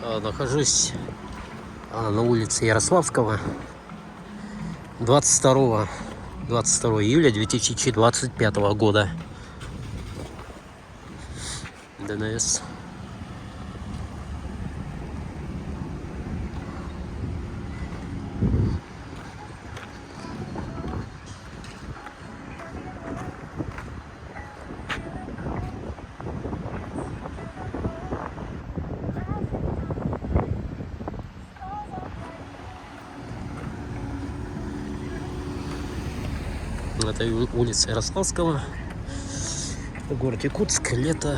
Нахожусь на улице Ярославского 22 июля 2025 года. ДНС. Это улица Ярославского, город Якутск, лето.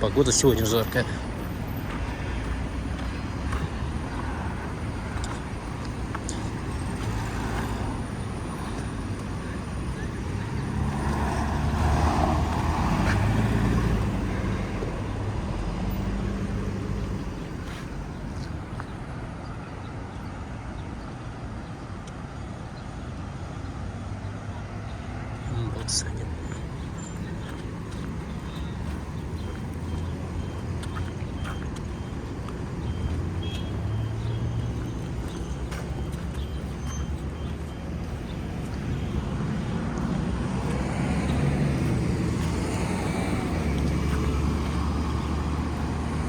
Погода сегодня жаркая. Вот Саня.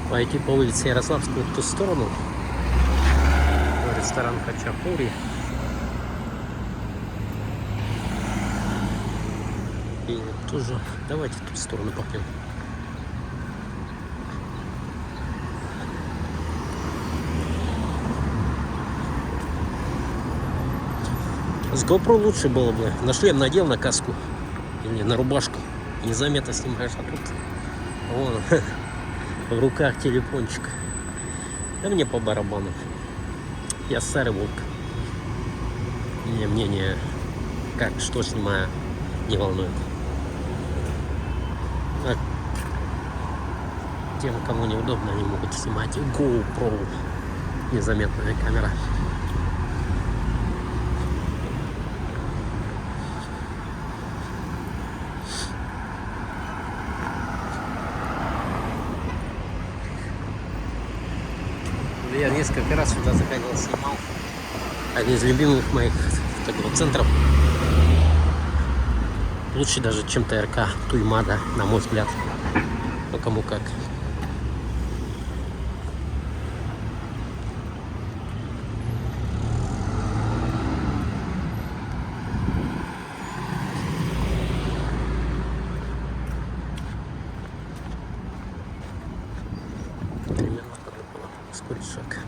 Пойти по улице Ярославскую в ту сторону. Ресторан Хачапури. И тоже давайте в ту сторону пойдем. С GoPro лучше было бы. На шлем надел, на каску или на рубашку. Незаметно снимаешь, а тут вон, в руках телефончик. Да мне по барабану. Я старый волк. Мне мнение, как, что снимаю, не волнует. А тем, кому неудобно, они могут снимать GoPro. Незаметная камера. Я несколько раз сюда заходил, снимал. Один из любимых моих центров. Лучше даже, чем ТРК Туймада, на мой взгляд. Ну, кому как. Примерно надо было ускорить шаг.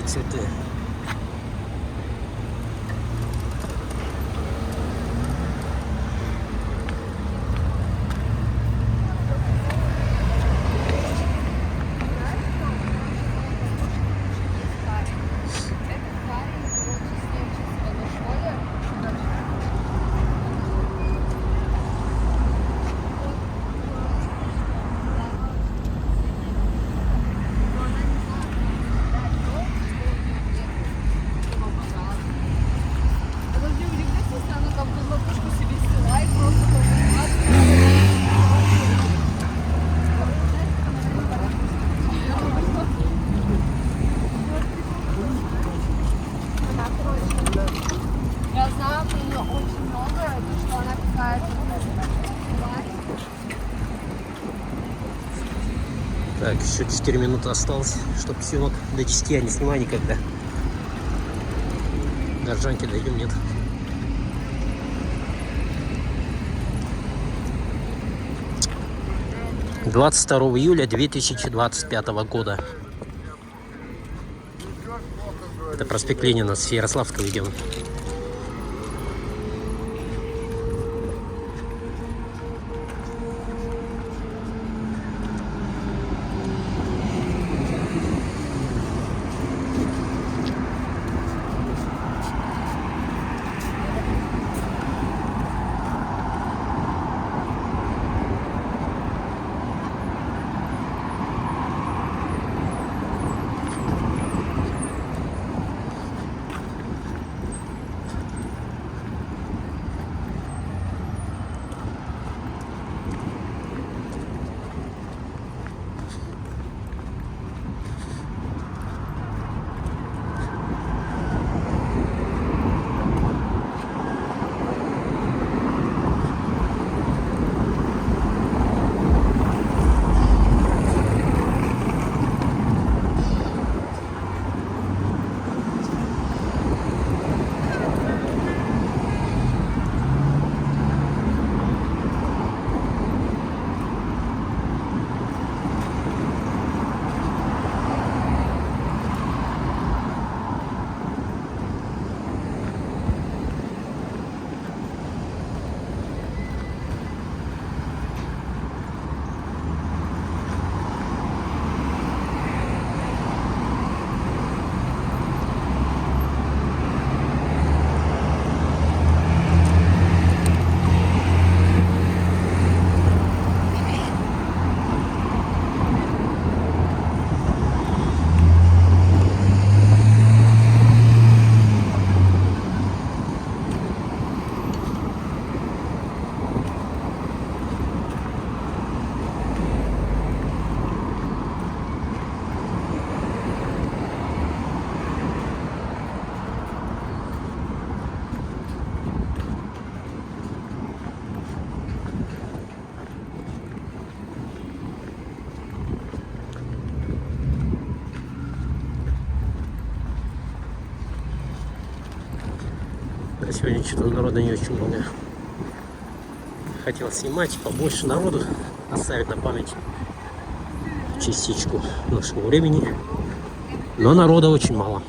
Цветы. правда ее очень много, то что она какая-то. Так, еще 4 минуты осталось, чтобы съемок до 10 я не снимаю никогда. До Ржанки дойдем, нет. «22 июля 2025 года». Это проспект Ленина с Ярославского идем. Сегодня что-то народа не очень много. Хотел снимать побольше народу, оставить на память частичку нашего времени, но народа очень мало.